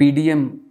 PDM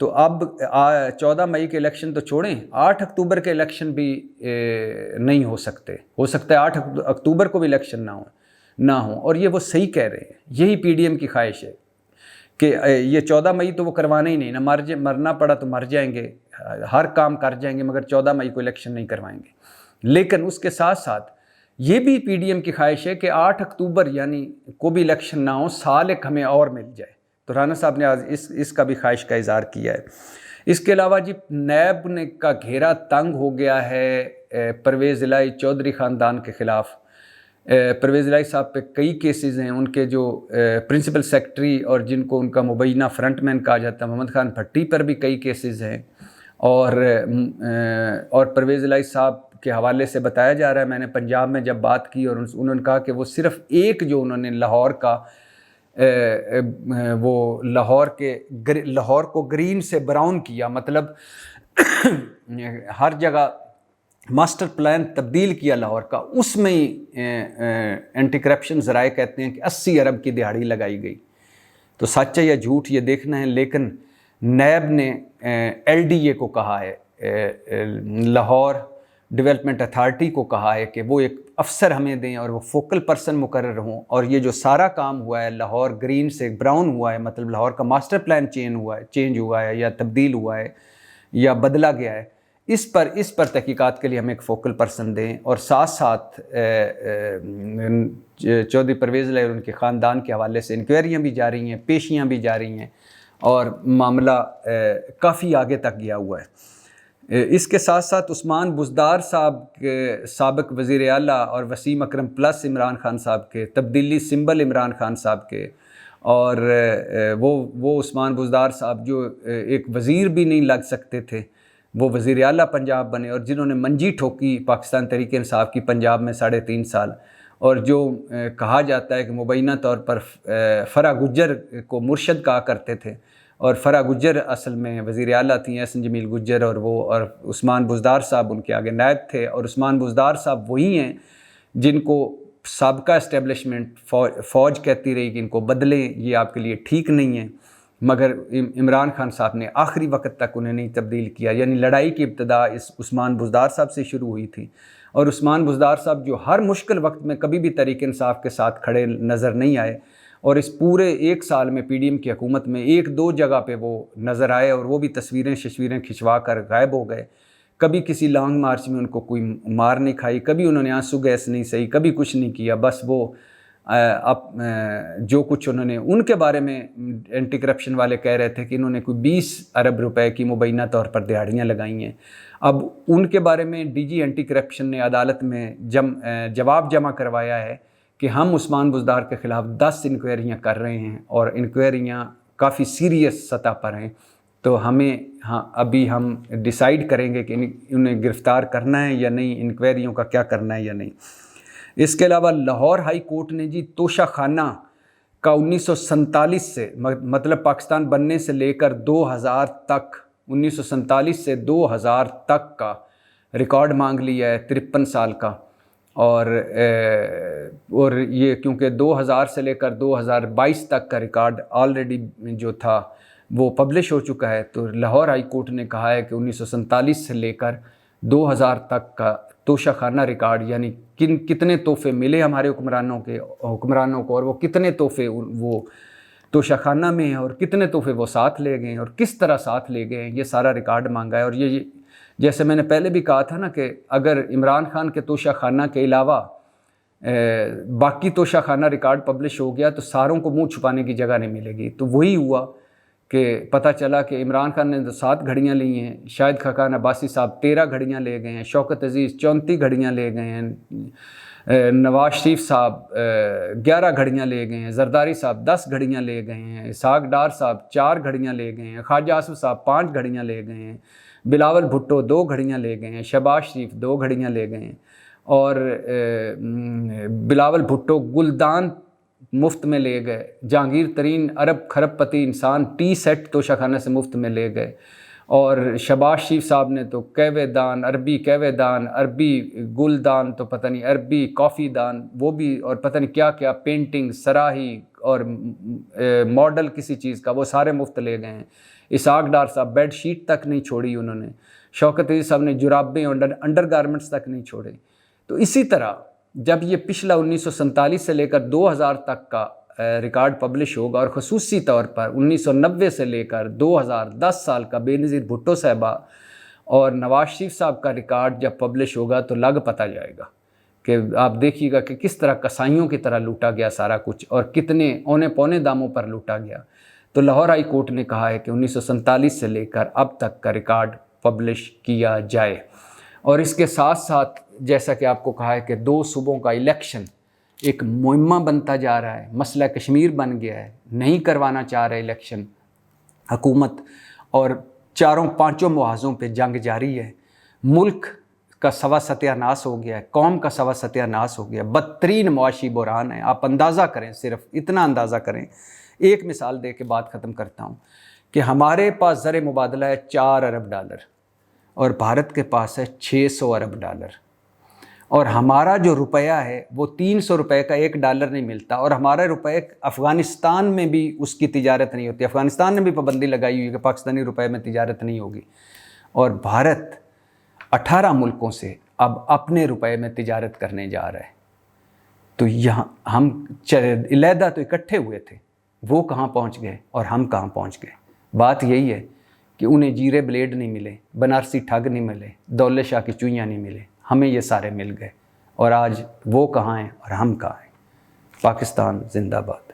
تو اب 14 مئی کے الیکشن تو چھوڑیں، 8 اکتوبر کے الیکشن بھی نہیں ہو سکتے، ہو سکتا ہے 8 اکتوبر کو بھی الیکشن نہ ہوں، اور یہ وہ صحیح کہہ رہے ہیں، یہی پی ڈی ایم کی خواہش ہے کہ یہ 14 مئی تو وہ کروانا ہی نہیں، نہ مرنا پڑا تو مر جائیں گے، ہر کام کر جائیں گے، مگر 14 مئی کو الیکشن نہیں کروائیں گے۔ لیکن اس کے ساتھ ساتھ یہ بھی پی ڈی ایم کی خواہش ہے کہ 8 اکتوبر یعنی کو بھی الیکشن نہ ہو، سال ایک ہمیں اور مل جائے۔ تو رانا صاحب نے آج اس کا بھی خواہش کا اظہار کیا ہے۔ اس کے علاوہ جی نیب کا گھیرا تنگ ہو گیا ہے پرویز الہی چودھری خاندان کے خلاف۔ پرویز الہی صاحب پہ کئی کیسز ہیں، ان کے جو پرنسپل سیکرٹری اور جن کو ان کا مبینہ فرنٹ مین کہا جاتا ہے محمد خان بھٹی پر بھی کئی کیسز ہیں، اور پرویز الہی صاحب کے حوالے سے بتایا جا رہا ہے، میں نے پنجاب میں جب بات کی اور انہوں نے کہا کہ وہ صرف ایک جو انہوں نے لاہور کا وہ لاہور کو گرین سے براؤن کیا، مطلب ہر جگہ ماسٹر پلان تبدیل کیا لاہور کا، اس میں ہی اینٹی کرپشن ذرائع کہتے ہیں کہ 80 ارب کی دہاڑی لگائی گئی۔ تو سچ ہے یا جھوٹ یہ دیکھنا ہے، لیکن نیب نے ایل ڈی اے کو کہا ہے، لاہور ڈیولپمنٹ اتھارٹی کو کہا ہے کہ وہ ایک افسر ہمیں دیں اور وہ فوکل پرسن مقرر ہوں، اور یہ جو سارا کام ہوا ہے لاہور گرین سے براؤن ہوا ہے، مطلب لاہور کا ماسٹر پلان چینج ہوا ہے یا تبدیل ہوا ہے یا بدلا گیا ہے، اس پر تحقیقات کے لیے ہمیں ایک فوکل پرسن دیں، اور ساتھ ساتھ چودھری پرویز الہی اور ان کے خاندان کے حوالے سے انکوائریاں بھی جاری ہیں، پیشیاں بھی جاری ہیں، اور معاملہ کافی آگے تک گیا ہوا ہے۔ اس کے ساتھ ساتھ عثمان بزدار صاحب کے سابق وزیر اعلیٰ اور وسیم اکرم پلس عمران خان صاحب کے تبدیلی سمبل عمران خان صاحب کے، اور وہ عثمان بزدار صاحب جو ایک وزیر بھی نہیں لگ سکتے تھے، وہ وزیر اعلیٰ پنجاب بنے، اور جنہوں نے منجی ٹھوکی پاکستان تحریک انصاف کی پنجاب میں 3.5 سال، اور جو کہا جاتا ہے کہ مبینہ طور پر فرح گجر کو مرشد کہا کرتے تھے، اور فرح گجر اصل میں وزیر اعلیٰ تھیں، احسن جمیل گجر، اور عثمان بزدار صاحب ان کے آگے نائب تھے، اور عثمان بزدار صاحب وہی ہیں جن کو سابقہ اسٹیبلشمنٹ فوج کہتی رہی کہ ان کو بدلیں، یہ آپ کے لیے ٹھیک نہیں ہے، مگر عمران خان صاحب نے آخری وقت تک انہیں نہیں تبدیل کیا، یعنی لڑائی کی ابتدا اس عثمان بزدار صاحب سے شروع ہوئی تھی، اور عثمان بزدار صاحب جو ہر مشکل وقت میں کبھی بھی تحریک انصاف کے ساتھ کھڑے نظر نہیں آئے، اور اس پورے 1 سال میں پی ڈی ایم کی حکومت میں 1-2 جگہ پہ وہ نظر آئے، اور وہ بھی تصویریں کھنچوا کر غائب ہو گئے، کبھی کسی لانگ مارچ میں ان کو کوئی مار نہیں کھائی، کبھی انہوں نے آنسو گیس نہیں سہی، کبھی کچھ نہیں کیا، بس وہ جو کچھ انہوں نے ان کے بارے میں اینٹی کرپشن والے کہہ رہے تھے کہ انہوں نے کوئی 20 ارب روپے کی مبینہ طور پر دہاڑیاں لگائی ہیں، اب ان کے بارے میں ڈی جی اینٹی کرپشن نے عدالت میں جواب جمع کروایا ہے کہ ہم عثمان بزدار کے خلاف 10 انکوائریاں کر رہے ہیں، اور انکوائریاں کافی سیریس سطح پر ہیں، تو ابھی ہم ڈیسائیڈ کریں گے کہ انہیں گرفتار کرنا ہے یا نہیں، انکوائریوں کا کیا کرنا ہے یا نہیں۔ اس کے علاوہ لاہور ہائی کورٹ نے جی توشہ خانہ کا 1947 سے، مطلب پاکستان بننے سے لے کر 2000 تک، 1947 سے 2000 تک کا ریکارڈ مانگ لیا ہے 53 سال کا، اور یہ کیونکہ 2000 سے لے کر 2022 تک کا ریکارڈ آلریڈی جو تھا وہ پبلش ہو چکا ہے، تو لاہور ہائی کورٹ نے کہا ہے کہ 1947 سے لے کر 2000 تک کا توشہ خانہ ریکارڈ، یعنی کتنے تحفے ملے ہمارے حکمرانوں کو، اور وہ کتنے تحفے وہ توشہ خانہ میں ہیں، اور کتنے تحفے وہ ساتھ لے گئے ہیں، اور کس طرح ساتھ لے گئے ہیں، یہ سارا ریکارڈ مانگا ہے۔ اور یہ جیسے میں نے پہلے بھی کہا تھا نا کہ اگر عمران خان کے توشہ خانہ کے علاوہ باقی توشہ خانہ ریکارڈ پبلش ہو گیا تو ساروں کو منہ چھپانے کی جگہ نہیں ملے گی، تو وہی ہوا کہ پتہ چلا کہ عمران خان نے 7 گھڑیاں لی ہیں، شاہد خاقان عباسی صاحب 13 گھڑیاں لے گئے ہیں، شوکت عزیز 34 گھڑیاں لے گئے ہیں، نواز شریف صاحب 11 گھڑیاں لے گئے ہیں، زرداری صاحب 10 گھڑیاں لے گئے ہیں، اسحاق ڈار صاحب 4 گھڑیاں لے گئے ہیں، خواجہ آصف صاحب 5 گھڑیاں لے گئے ہیں، بلاول بھٹو 2 گھڑیاں لے گئے ہیں، شہباز شریف 2 گھڑیاں لے گئے ہیں، اور بلاول بھٹو گلدان مفت میں لے گئے، جہانگیر ترین ارب کھرب پتی انسان ٹی سیٹ توشہ خانہ سے مفت میں لے گئے، اور شہباز شریف صاحب نے تو قہوہ دان، عربی قہوہ دان، عربی گل دان، تو پتہ نہیں عربی کافی دان، وہ بھی، اور پتہ نہیں کیا کیا پینٹنگ، سراہی اور ماڈل کسی چیز کا، وہ سارے مفت لے گئے ہیں۔ اسحاق ڈار صاحب بیڈ شیٹ تک نہیں چھوڑی انہوں نے، شوکت عزیز صاحب نے جرابیں انڈر گارمنٹس تک نہیں چھوڑے۔ تو اسی طرح جب یہ پچھلا 1947 سے لے کر 2000 تک کا ریکارڈ پبلش ہوگا، اور خصوصی طور پر 1990 سے لے کر 2010 سال کا بے نظیر بھٹو صاحبہ اور نواز شریف صاحب کا ریکارڈ جب پبلش ہوگا تو لگ پتہ جائے گا کہ آپ دیکھیے گا کہ کس طرح کسائیوں کی طرح لوٹا گیا سارا کچھ، اور کتنے اونے پونے داموں پر لوٹا گیا۔ تو لاہور ہائی کورٹ نے کہا ہے کہ 1947 سے لے کر اب تک کا ریکارڈ پبلش کیا جائے، اور اس کے ساتھ ساتھ جیسا کہ آپ کو کہا ہے کہ 2 صوبوں کا الیکشن ایک مہمہ بنتا جا رہا ہے، مسئلہ کشمیر بن گیا ہے، نہیں کروانا چاہ رہے الیکشن حکومت، اور 4-5 محاذوں پہ جنگ جاری ہے، ملک کا سوا ستیہ ناس ہو گیا ہے، قوم کا سوا ستیہ ناس ہو گیا، بدترین معاشی بحران ہے۔ آپ اندازہ کریں، صرف اتنا اندازہ کریں، ایک مثال دے کے بات ختم کرتا ہوں کہ ہمارے پاس زر مبادلہ ہے $4 ارب اور بھارت کے پاس ہے $600 ارب، اور ہمارا جو روپیہ ہے وہ $300 کا $1 نہیں ملتا، اور ہمارا روپے افغانستان میں بھی اس کی تجارت نہیں ہوتی۔ افغانستان نے بھی پابندی لگائی ہوئی ہے کہ پاکستانی روپے میں تجارت نہیں ہوگی، اور بھارت 18 ملکوں سے اب اپنے روپے میں تجارت کرنے جا رہا ہے۔ تو یہاں ہم علیحدہ تو اکٹھے ہوئے تھے، وہ کہاں پہنچ گئے اور ہم کہاں پہنچ گئے؟ بات یہی ہے کہ انہیں جیرے بلیڈ نہیں ملے، بنارسی ٹھگ نہیں ملے، دولت شاہ کی چوئیاں نہیں ملے، ہمیں یہ سارے مل گئے، اور آج وہ کہاں ہیں اور ہم کہاں ہیں۔ پاکستان زندہ باد۔